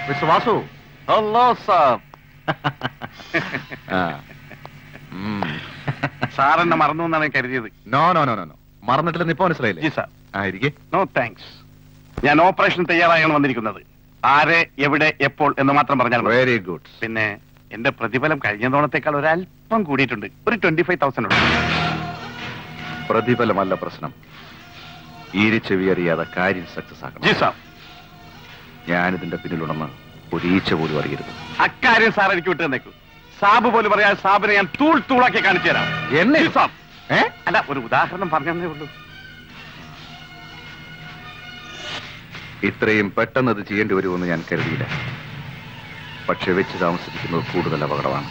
Mister Vasu. Hello sir. Sir എന്നെ മറന്നു എന്നാണ് കരുതിയത്. നോ നോ നോ നോ മറന്നിട്ടില്ലെന്ന് ഇപ്പൊ മനസ്സിലായില്ലേ? ജി സാർ. ആയിരിക്കെ. No thanks. ഞാൻ ഓപ്പറേഷൻ തയ്യാറായാണ് വന്നിരിക്കുന്നത്. ആരെ, എവിടെ, എപ്പോൾ എന്ന് മാത്രം പറഞ്ഞാൽ മതി. Very good. പിന്നെ എന്റെ പ്രതിഫലം കഴിഞ്ഞ തവണത്തേക്കാൾ ഒരല്പം കൂടിയിട്ടുണ്ട്. ഒരു 25,000 ഉണ്ട്. പ്രതിഫലമല്ല പ്രശ്നം, ഈരിച്ചെവി അറിയാതെ കാര്യം സക്സസ് ജി ആക്കണം. സാർ. ഞാനിതിന്റെ പിന്നിലുണ്ടെന്ന് ഒരീച്ച പോലും അറിയരുത്. അക്കാര്യം സാർ എനിക്ക് വിട്ടു തന്നേക്കൂ. സാബ് പോലും പറയാതെ സാബിനെ ഞാൻ തൂൾ തൂളാക്കി കാണിച്ചു തരാം. എന്നെ? G sir. അല്ല, ഒരു ഉദാഹരണം പറഞ്ഞേ ഉള്ളൂ. ഇത്രയും പെട്ടെന്ന് ഇത് ചെയ്യേണ്ടി വരുമെന്ന് ഞാൻ കരുതിയില്ല. പക്ഷെ വെച്ച് താമസിപ്പിക്കുന്നത് കൂടുതൽ അപകടമാണ്.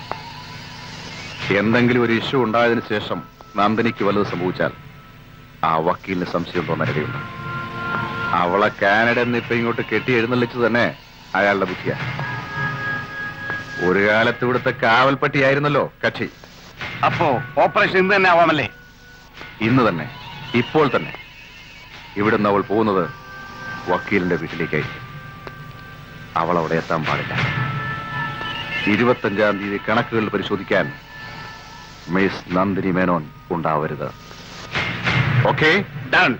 എന്തെങ്കിലും ഒരു ഇഷ്യൂ ഉണ്ടായതിനു ശേഷം നന്ദിനിക്ക് വല്ലത് സംഭവിച്ചാൽ ആ വക്കീലിന് സംശയം തോന്നാനിടയുണ്ട്. അവളെ കാനഡ എന്ന് ഇപ്പൊ ഇങ്ങോട്ട് കെട്ടി എഴുന്നള്ളിച്ചു തന്നെ അയാളുടെ ബുദ്ധിയാ. ഒരു കാലത്ത് ഇവിടുത്തെ കാവൽപ്പട്ടിയായിരുന്നല്ലോ കക്ഷി. അപ്പോ ഓപ്പറേഷൻ ഇന്ന് തന്നെ ആവാമല്ലേ? ഇന്ന് തന്നെ, ഇപ്പോൾ തന്നെ. ഇവിടുന്ന് അവൾ പോകുന്നത് വക്കീലിന്റെ വീട്ടിലേക്കായിരിക്കും. അവൾ അവിടെ എത്താൻ പാടില്ല. 25-ാം തീയതി കണക്കുകൾ പരിശോധിക്കാൻ മിസ് നന്ദിനി മേനോൻ ഉണ്ടാവരുത്. ഓക്കെ? ഡൺ.